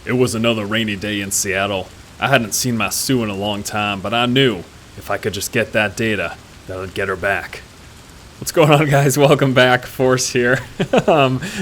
It was another rainy day in Seattle. I hadn't seen my Sue in a long time, but I knew if I could just get that data, that I'd get her back. What's going on, guys? Welcome back. Force here.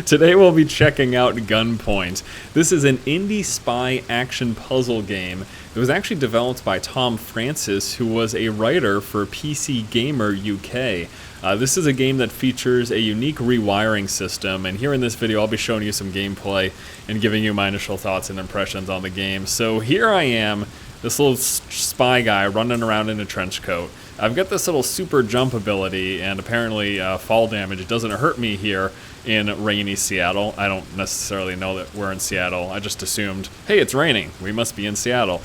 Today we'll be checking out Gunpoint. This is an indie spy action puzzle game. It was actually developed by Tom Francis, who was a writer for PC Gamer UK. This is a game that features a unique rewiring system, and here in this video I'll be showing you some gameplay and giving you my initial thoughts and impressions on the game. So here I am, this little spy guy running around in a trench coat. I've got this little super jump ability, and apparently fall damage. It doesn't hurt me here in rainy Seattle. I don't necessarily know that we're in Seattle. I just assumed, hey, it's raining. We must be in Seattle.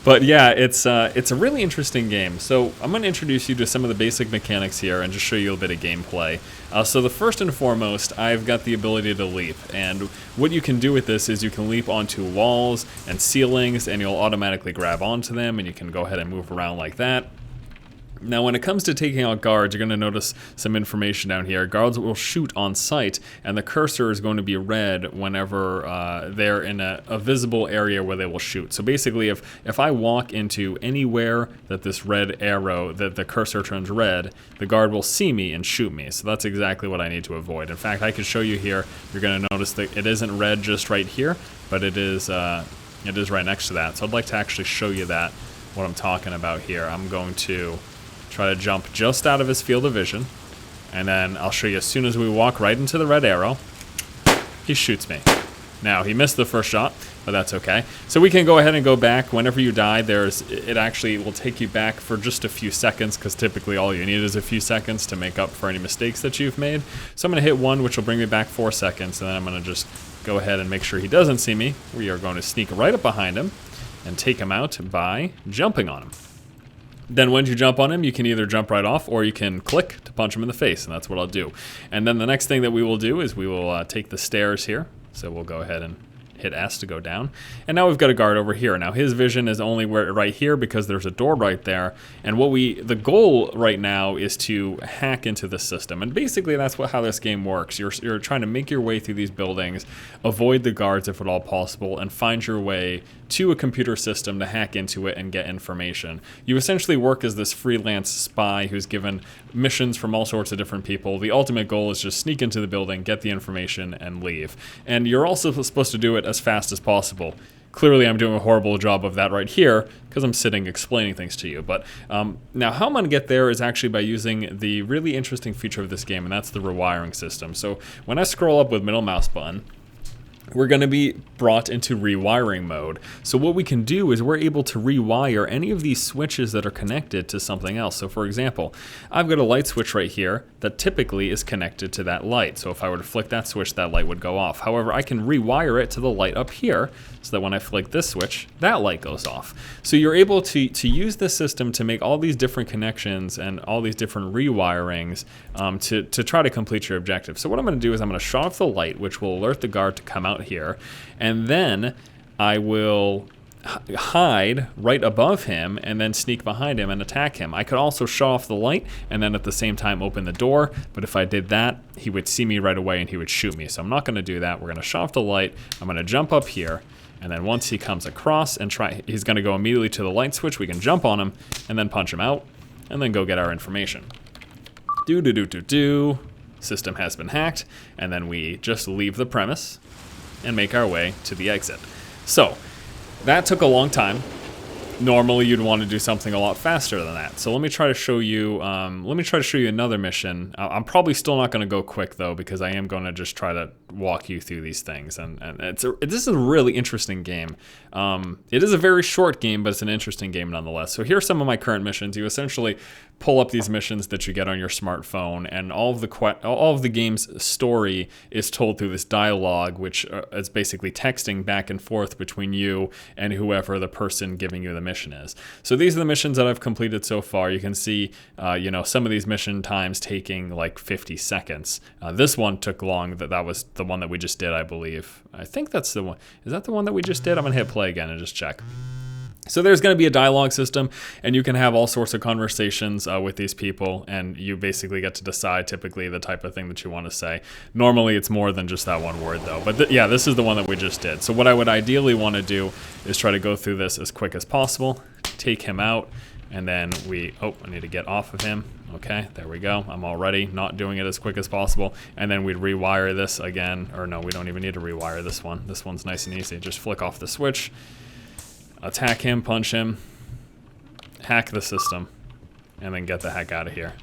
But yeah, it's a really interesting game. So I'm going to introduce you to some of the basic mechanics here and just show you a bit of gameplay. So the first and foremost, I've got the ability to leap. And what you can do with this is you can leap onto walls and ceilings, and you'll automatically grab onto them, and you can go ahead and move around like that. Now, when it comes to taking out guards, you're going to notice some information down here. Guards will shoot on sight, and the cursor is going to be red whenever they're in a visible area where they will shoot. So basically, if I walk into anywhere that this red arrow, that the cursor turns red, the guard will see me and shoot me. So that's exactly what I need to avoid. In fact, I can show you here. You're going to notice that it isn't red just right here, but it is right next to that. So I'd like to actually show you that, what I'm talking about here. I'm going to try to jump just out of his field of vision, and then I'll show you as soon as we walk right into the red arrow, he shoots me. Now, he missed the first shot, but that's okay. So we can go ahead and go back. Whenever you die, it actually will take you back for just a few seconds, because typically all you need is a few seconds to make up for any mistakes that you've made. So I'm going to hit 1, which will bring me back 4 seconds, and then I'm going to just go ahead and make sure he doesn't see me. We are going to sneak right up behind him and take him out by jumping on him. Then once you jump on him, you can either jump right off or you can click to punch him in the face, and that's what I'll do. And then the next thing that we will do is we will take the stairs here. So we'll go ahead and hit S to go down. And now we've got a guard over here. Now his vision is only right here because there's a door right there. And the goal right now is to hack into the system. And basically that's how this game works. You're trying to make your way through these buildings, avoid the guards if at all possible, and find your way to a computer system to hack into it and get information. You essentially work as this freelance spy who's given missions from all sorts of different people. The ultimate goal is just sneak into the building, get the information, and leave. And you're also supposed to do it as fast as possible. Clearly I'm doing a horrible job of that right here because I'm sitting explaining things to you. But now how I'm going to get there is actually by using the really interesting feature of this game, and that's the rewiring system. So when I scroll up with middle mouse button, we're going to be brought into rewiring mode. So what we can do is we're able to rewire any of these switches that are connected to something else. So for example, I've got a light switch right here that typically is connected to that light. So if I were to flick that switch, that light would go off. However, I can rewire it to the light up here so that when I flick this switch, that light goes off. So you're able to use this system to make all these different connections and all these different rewirings to try to complete your objective. So what I'm going to do is I'm going to shut off the light, which will alert the guard to come out here, and then I will hide right above him and then sneak behind him and attack him. I could also shut off the light and then at the same time open the door, but if I did that, he would see me right away and he would shoot me. So I'm not going to do that. We're going to shut off the light. I'm going to jump up here, and then once he comes across and he's going to go immediately to the light switch. We can jump on him and then punch him out and then go get our information. System has been hacked, and then we just leave the premise and make our way to the exit. So that took a long time. Normally you'd want to do something a lot faster than that. So let me try to show you another mission. I'm probably still not going to go quick though, because I am going to just try to walk you through these things. And this is a really interesting game. It is a very short game, but it's an interesting game nonetheless. So here are some of my current missions. You essentially pull up these missions that you get on your smartphone, and all of the game's story is told through this dialogue, which is basically texting back and forth between you and whoever the person giving you the mission is. So these are the missions that I've completed so far. You can see, some of these mission times taking like 50 seconds. This one took long. That was the one that we just did, I believe. I think that's the one. Is that the one that we just did? I'm gonna hit play again and just check. So there's going to be a dialogue system, and you can have all sorts of conversations with these people, and you basically get to decide typically the type of thing that you want to say. Normally it's more than just that one word though, but yeah, this is the one that we just did. So what I would ideally want to do is try to go through this as quick as possible, take him out, and then I need to get off of him. Okay, there we go. I'm already not doing it as quick as possible. And then we'd rewire this again, or no, we don't even need to rewire this one. This one's nice and easy. Just flick off the switch, attack him, punch him, hack the system, and then get the heck out of here.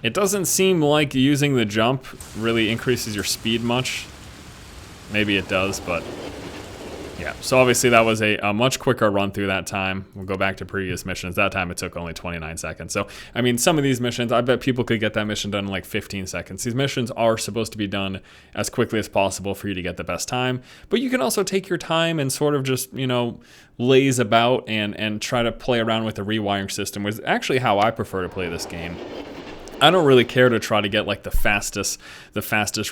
It doesn't seem like using the jump really increases your speed much. Maybe it does, but yeah. So obviously that was a much quicker run through that time. We'll go back to previous missions. That time it took only 29 seconds. So, I mean, some of these missions, I bet people could get that mission done in like 15 seconds. These missions are supposed to be done as quickly as possible for you to get the best time. But you can also take your time and sort of just, you know, laze about and try to play around with the rewiring system, which is actually how I prefer to play this game. I don't really care to try to get like the fastest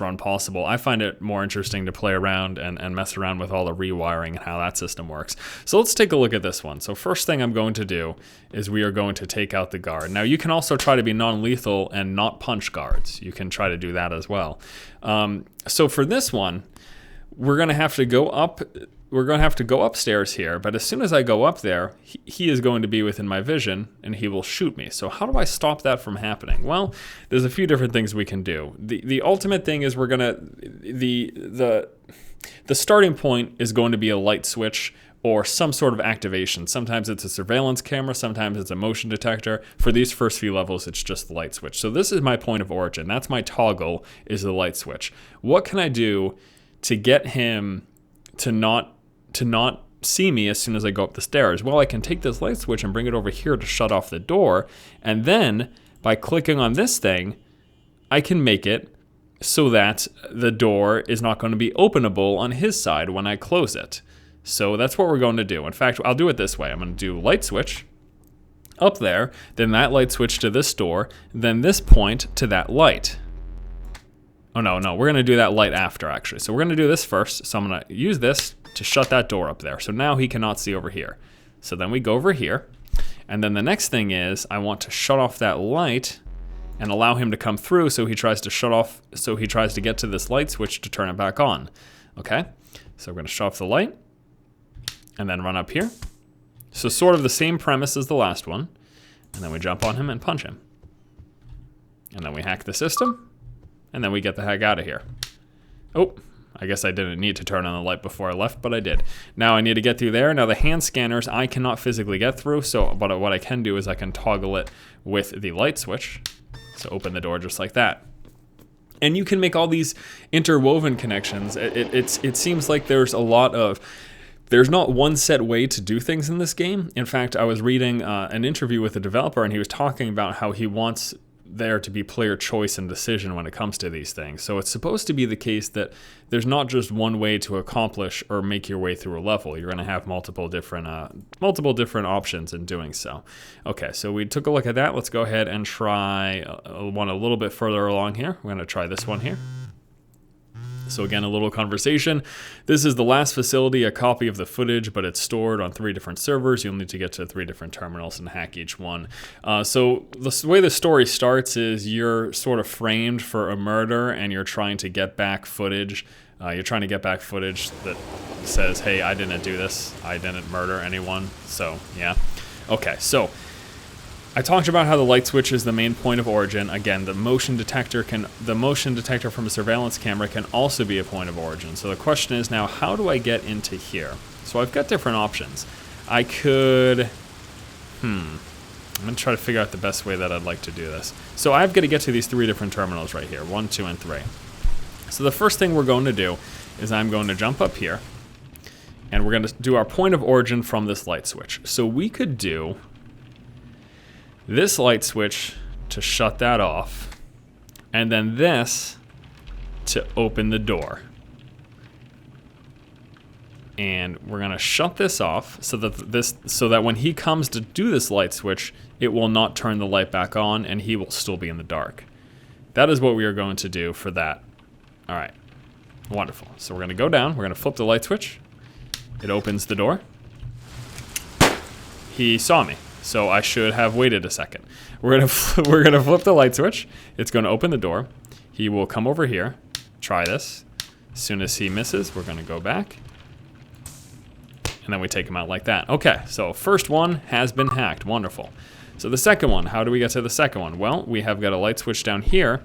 run possible. I find it more interesting to play around and mess around with all the rewiring and how that system works. So let's take a look at this one. So first thing I'm going to do is we are going to take out the guard. Now you can also try to be non-lethal and not punch guards. You can try to do that as well. So for this one, we're going to have to go up. We're going to have to go upstairs here, but as soon as I go up there, he is going to be within my vision, and he will shoot me. So how do I stop that from happening? Well, there's a few different things we can do. The ultimate thing is we're going to... The starting point is going to be a light switch or some sort of activation. Sometimes it's a surveillance camera, sometimes it's a motion detector. For these first few levels, it's just the light switch. So this is my point of origin. That's my toggle, is the light switch. What can I do to get him to not see me as soon as I go up the stairs? Well, I can take this light switch and bring it over here to shut off the door, and then by clicking on this thing, I can make it so that the door is not going to be openable on his side when I close it. So that's what we're going to do. In fact, I'll do it this way. I'm going to do light switch up there, then that light switch to this door, then this point to that light. Oh, no, we're going to do that light after, actually. So we're going to do this first. So I'm going to use this to shut that door up there. So now he cannot see over here. So then we go over here. And then the next thing is I want to shut off that light and allow him to come through, so he tries to shut off, so he tries to get to this light switch to turn it back on. Okay? So we're going to shut off the light and then run up here. So sort of the same premise as the last one. And then we jump on him and punch him. And then we hack the system. And then we get the heck out of here. Oh, I guess I didn't need to turn on the light before I left, but I did. Now I need to get through there. Now the hand scanners I cannot physically get through, but what I can do is I can toggle it with the light switch. So open the door just like that. And you can make all these interwoven connections. It seems like there's not one set way to do things in this game. In fact, I was reading an interview with a developer, and he was talking about how he wants there to be player choice and decision when it comes to these things. So it's supposed to be the case that there's not just one way to accomplish or make your way through a level. You're going to have multiple different options in doing so. Okay, so we took a look at that. Let's go ahead and try one a little bit further along here. We're going to try this one here. So again, a little conversation. This is the last facility, a copy of the footage, but it's stored on 3 different servers. You'll need to get to 3 different terminals and hack each one. So the way the story starts is you're sort of framed for a murder, and you're trying to get back footage. You're trying to get back footage that says, hey, I didn't do this. I didn't murder anyone. So, yeah. Okay, so I talked about how the light switch is the main point of origin. Again, the motion detector from a surveillance camera can also be a point of origin. So the question is now, how do I get into here? So I've got different options. I could, I'm gonna try to figure out the best way that I'd like to do this. So I've got to get to these 3 different terminals right here, 1, 2, and 3. So the first thing we're going to do is I'm going to jump up here, and we're going to do our point of origin from this light switch. So we could do this light switch to shut that off, and then this to open the door. And we're gonna shut this off so that when he comes to do this light switch, it will not turn the light back on, and he will still be in the dark. That is what we are going to do for that. All right, wonderful. So we're gonna go down, we're gonna flip the light switch. It opens the door. he saw me. So I should have waited a second. We're gonna flip the light switch. It's gonna open the door. He will come over here. Try this. As soon as he misses, we're gonna go back. And then we take him out like that. Okay, so first one has been hacked. Wonderful. So the second one, how do we get to the second one? Well, we have got a light switch down here.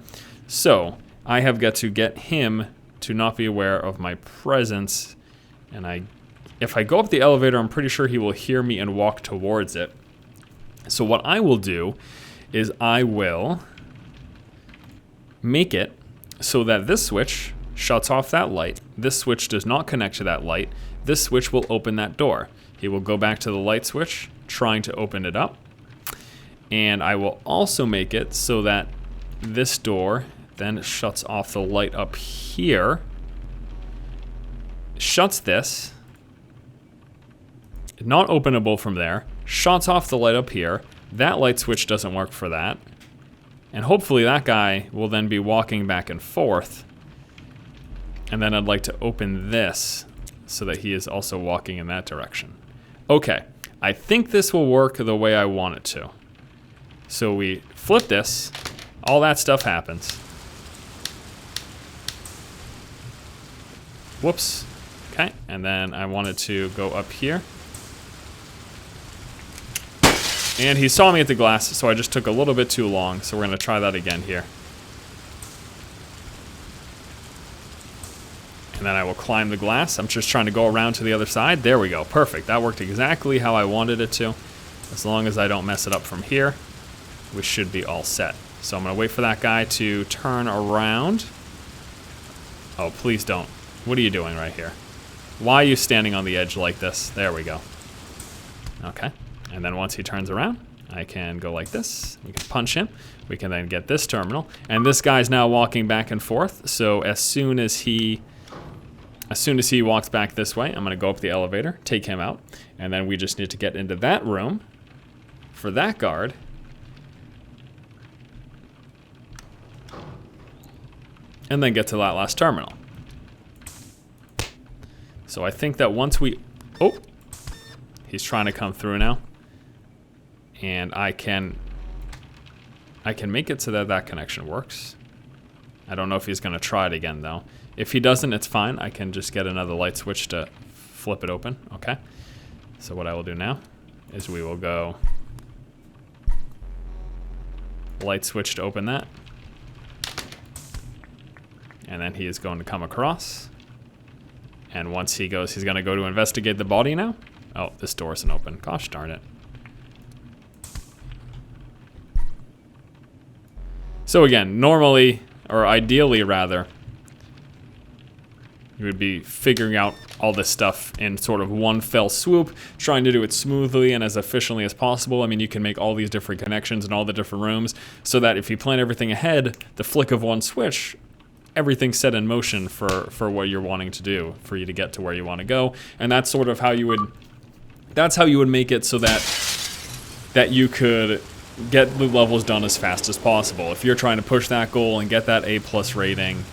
So I have got to get him to not be aware of my presence. And if I go up the elevator, I'm pretty sure he will hear me and walk towards it. So what I will do is I will make it so that this switch shuts off that light. This switch does not connect to that light. This switch will open that door. He will go back to the light switch, trying to open it up. And I will also make it so that this door then shuts off the light up here. Shuts this. Not openable from there. Shuts off the light up here. That light switch doesn't work for that. And hopefully that guy will then be walking back and forth. And then I'd like to open this so that he is also walking in that direction. Okay, I think this will work the way I want it to. So we flip this, all that stuff happens. Whoops. Okay, and then I wanted to go up here. And he saw me at the glass, so I just took a little bit too long, so we're gonna try that again here. And then I will climb the glass. I'm just trying to go around to the other side. There we go, perfect. That worked exactly how I wanted it to. As long as I don't mess it up from here, we should be all set. So I'm gonna wait for that guy to turn around. Oh, please don't. What are you doing right here? Why are you standing on the edge like this? There we go. Okay, and then once he turns around, I can go like this. We can punch him. We can then get this terminal. And this guy's now walking back and forth. So as soon as he walks back this way, I'm gonna go up the elevator, take him out, and then we just need to get into that room for that guard. And then get to that last terminal. So I think that once we, oh, he's trying to come through now. And I can make it so that that connection works. I don't know if he's gonna try it again though. If he doesn't, it's fine. I can just get another light switch to flip it open, okay? So what I will do now is we will go light switch to open that. And then he is going to come across. And once he goes, he's gonna go to investigate the body now. Oh, this door isn't open. Gosh darn it. So again, normally, or ideally rather, you would be figuring out all this stuff in sort of one fell swoop, trying to do it smoothly and as efficiently as possible. I mean, you can make all these different connections in all the different rooms so that if you plan everything ahead, the flick of one switch, everything's set in motion for what you're wanting to do, for you to get to where you want to go. And that's sort of how you would make it so that you could get the levels done as fast as possible. If you're trying to push that goal and get that A+ rating,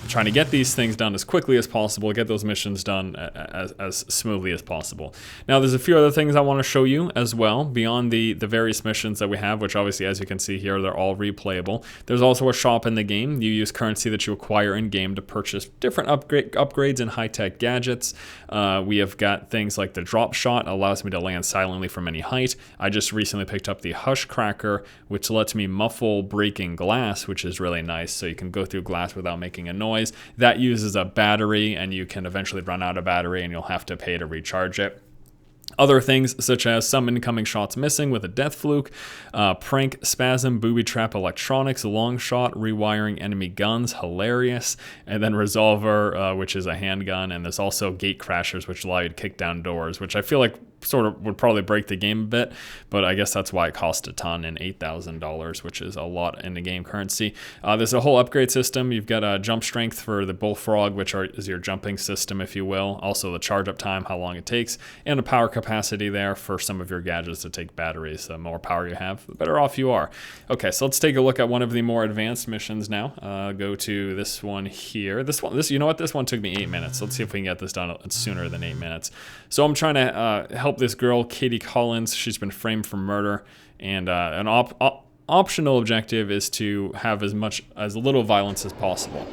trying to get these things done as quickly as possible, get those missions done as smoothly as possible. Now, there's a few other things I want to show you as well, beyond the various missions that we have, which obviously, as you can see here, they're all replayable. There's also a shop in the game. You use currency that you acquire in-game to purchase different upgrades and high-tech gadgets. We have got things like the drop shot, allows me to land silently from any height. I just recently picked up the Hush Cracker, which lets me muffle breaking glass, which is really nice, so you can go through glass without making a noise. That uses a battery, and you can eventually run out of battery and you'll have to pay to recharge it. Other things such as some incoming shots missing with a death fluke, prank, spasm, booby trap electronics, long shot, rewiring enemy guns, hilarious, and then resolver, which is a handgun, and there's also gate crashers, which allow you to kick down doors, which I feel like sort of would probably break the game a bit, but I guess that's why it cost a ton and $8,000, which is a lot in the game currency. There's a whole upgrade system. You've got a jump strength for the bullfrog, which is your jumping system, if you will. Also the charge up time, how long it takes, and a power capacity there for some of your gadgets to take batteries. The more power you have, the better off you are. Okay, so let's take a look at one of the more advanced missions now. Go to this one here. You know what? This one took me 8 minutes. Let's see if we can get this done sooner than 8 minutes. So I'm trying to help help this girl, Katie Collins. She's been framed for murder, and an optional objective is to have as little violence as possible.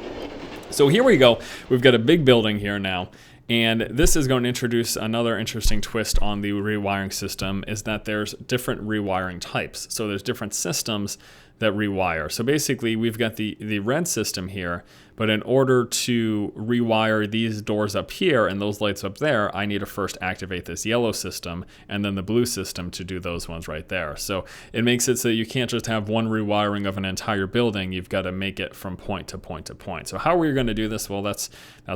So here we go. We've got a big building here now. And this is going to introduce another interesting twist on the rewiring system, is that there's different rewiring types. So there's different systems that rewire. So basically we've got the red system here, but in order to rewire these doors up here and those lights up there, I need to first activate this yellow system and then the blue system to do those ones right there. So it makes it so you can't just have one rewiring of an entire building. You've got to make it from point to point to point. So how are we going to do this? Well, that's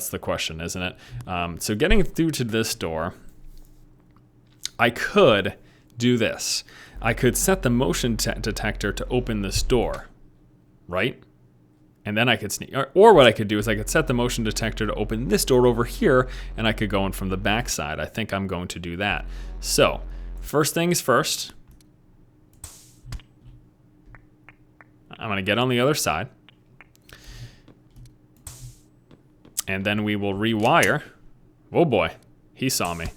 the question, isn't it? So getting through to this door, I could do this. I could set the motion detector to open this door, right? And then I could sneak, or what I could do is I could set the motion detector to open this door over here, and I could go in from the back side. I think I'm going to do that. So, first things first, I'm going to get on the other side, and then we will rewire. Oh boy, he saw me.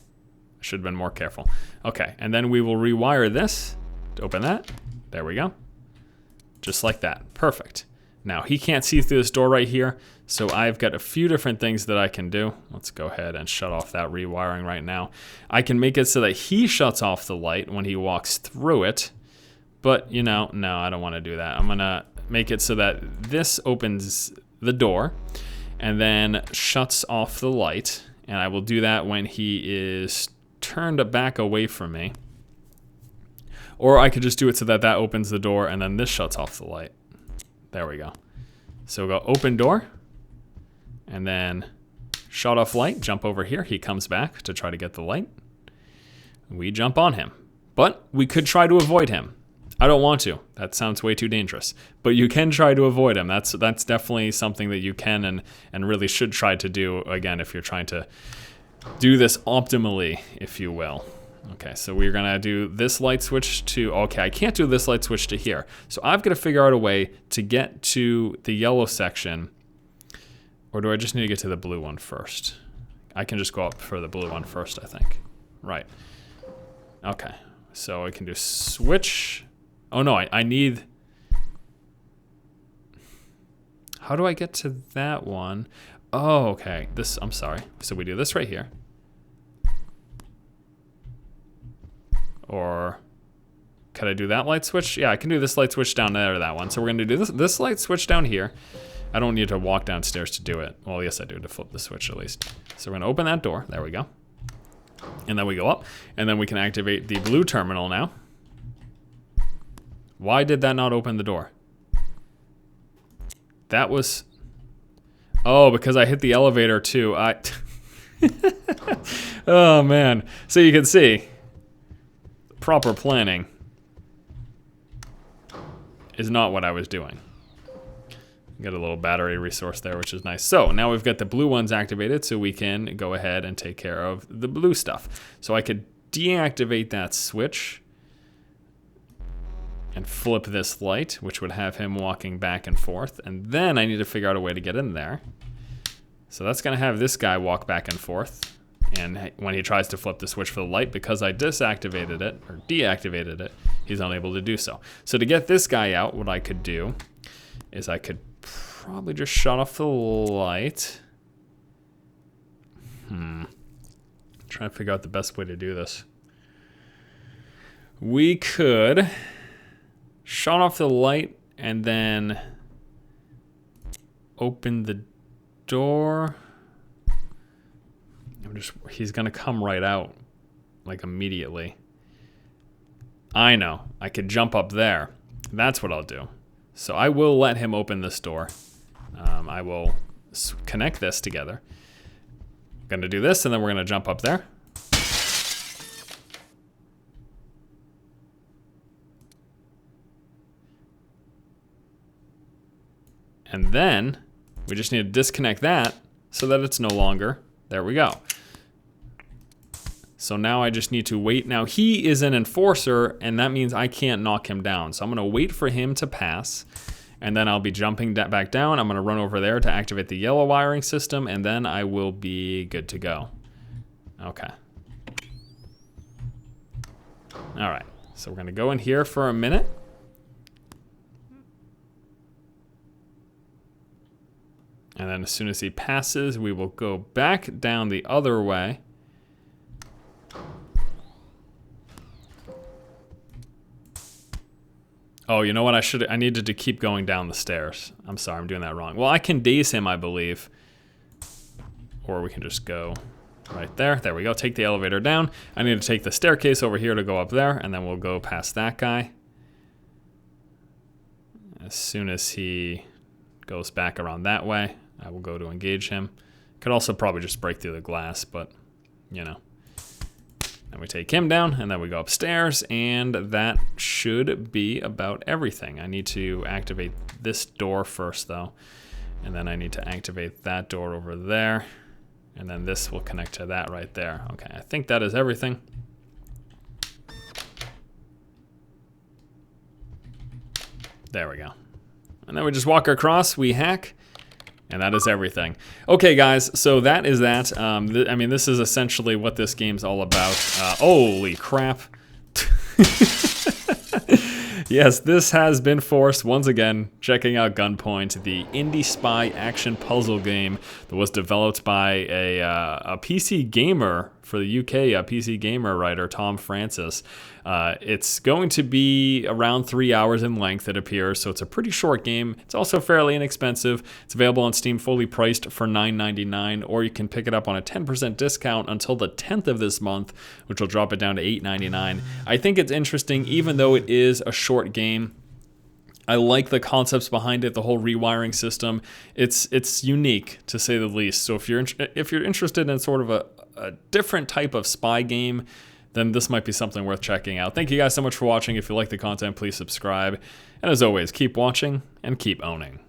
Should have been more careful. Okay, and then we will rewire this to open that. There we go. Just like that. Perfect. Now, he can't see through this door right here, so I've got a few different things that I can do. Let's go ahead and shut off that rewiring right now. I can make it so that he shuts off the light when he walks through it, but, you know, no, I don't want to do that. I'm going to make it so that this opens the door and then shuts off the light, and I will do that when he is turned back away from me. Or I could just do it so that that opens the door and then this shuts off the light. There we go. So we'll go open door and then shut off light, jump over here. He comes back to try to get the light. We jump on him, but we could try to avoid him. I don't want to. That sounds way too dangerous. But you can try to avoid him. That's definitely something that you can and really should try to do, again, if you're trying to do this optimally, if you will. Okay, so we're gonna do this light switch to, okay, I can't do this light switch to here. So I've got to figure out a way to get to the yellow section, or do I just need to get to the blue one first? I can just go up for the blue one first, I think. Right. Okay, so I can do switch. Oh no, I need, how do I get to that one? Oh, okay, this, I'm sorry. So we do this right here. Or could I do that light switch? Yeah, I can do this light switch down there to that one. So we're gonna do this light switch down here. I don't need to walk downstairs to do it. Well, yes I do, to flip the switch at least. So we're gonna open that door, there we go. And then we go up, and then we can activate the blue terminal now. Why did that not open the door? That was, oh, because I hit the elevator too. Oh man, so you can see, proper planning is not what I was doing. Got a little battery resource there, which is nice. So now we've got the blue ones activated, so we can go ahead and take care of the blue stuff. So I could deactivate that switch and flip this light, which would have him walking back and forth. And then I need to figure out a way to get in there. So that's gonna have this guy walk back and forth. And when he tries to flip the switch for the light, because I disactivated it, or deactivated it, he's unable to do so. So to get this guy out, what I could do is I could probably just shut off the light. Trying to figure out the best way to do this. We could shut off the light and then open the door. He's gonna come right out, like immediately. I know, I could jump up there. That's what I'll do. So I will let him open this door. I will connect this together. I'm gonna do this and then we're gonna jump up there. And then we just need to disconnect that so that it's no longer, there we go. So now I just need to wait. Now he is an enforcer and that means I can't knock him down. So I'm gonna wait for him to pass and then I'll be jumping back down. I'm gonna run over there to activate the yellow wiring system and then I will be good to go. Okay. All right, so we're gonna go in here for a minute. And then as soon as he passes, we will go back down the other way. Oh, you know what? I needed to keep going down the stairs. I'm sorry, I'm doing that wrong. Well, I can daze him, I believe. Or we can just go right there. There we go. Take the elevator down. I need to take the staircase over here to go up there, and then we'll go past that guy. As soon as he goes back around that way, I will go to engage him. Could also probably just break through the glass, but, you know. Then we take him down, and then we go upstairs, and that should be about everything. I need to activate this door first, though. And then I need to activate that door over there. And then this will connect to that right there. Okay, I think that is everything. There we go. And then we just walk across, we hack, and that is everything. Okay, guys, so that is that. I mean, this is essentially what this game's all about. Holy crap. Yes, this has been Force, once again, checking out Gunpoint, the indie spy action puzzle game that was developed by a PC gamer for the UK, a PC gamer writer, Tom Francis. It's going to be around 3 hours in length, it appears, so it's a pretty short game. It's also fairly inexpensive. It's available on Steam fully priced for $9.99, or you can pick it up on a 10% discount until the 10th of this month, which will drop it down to $8.99. I think it's interesting, even though it is a short game. I like the concepts behind it, the whole rewiring system. It's unique, to say the least. So if you're interested in sort of a different type of spy game, then this might be something worth checking out. Thank you guys so much for watching. If you like the content, please subscribe. And as always, keep watching and keep owning.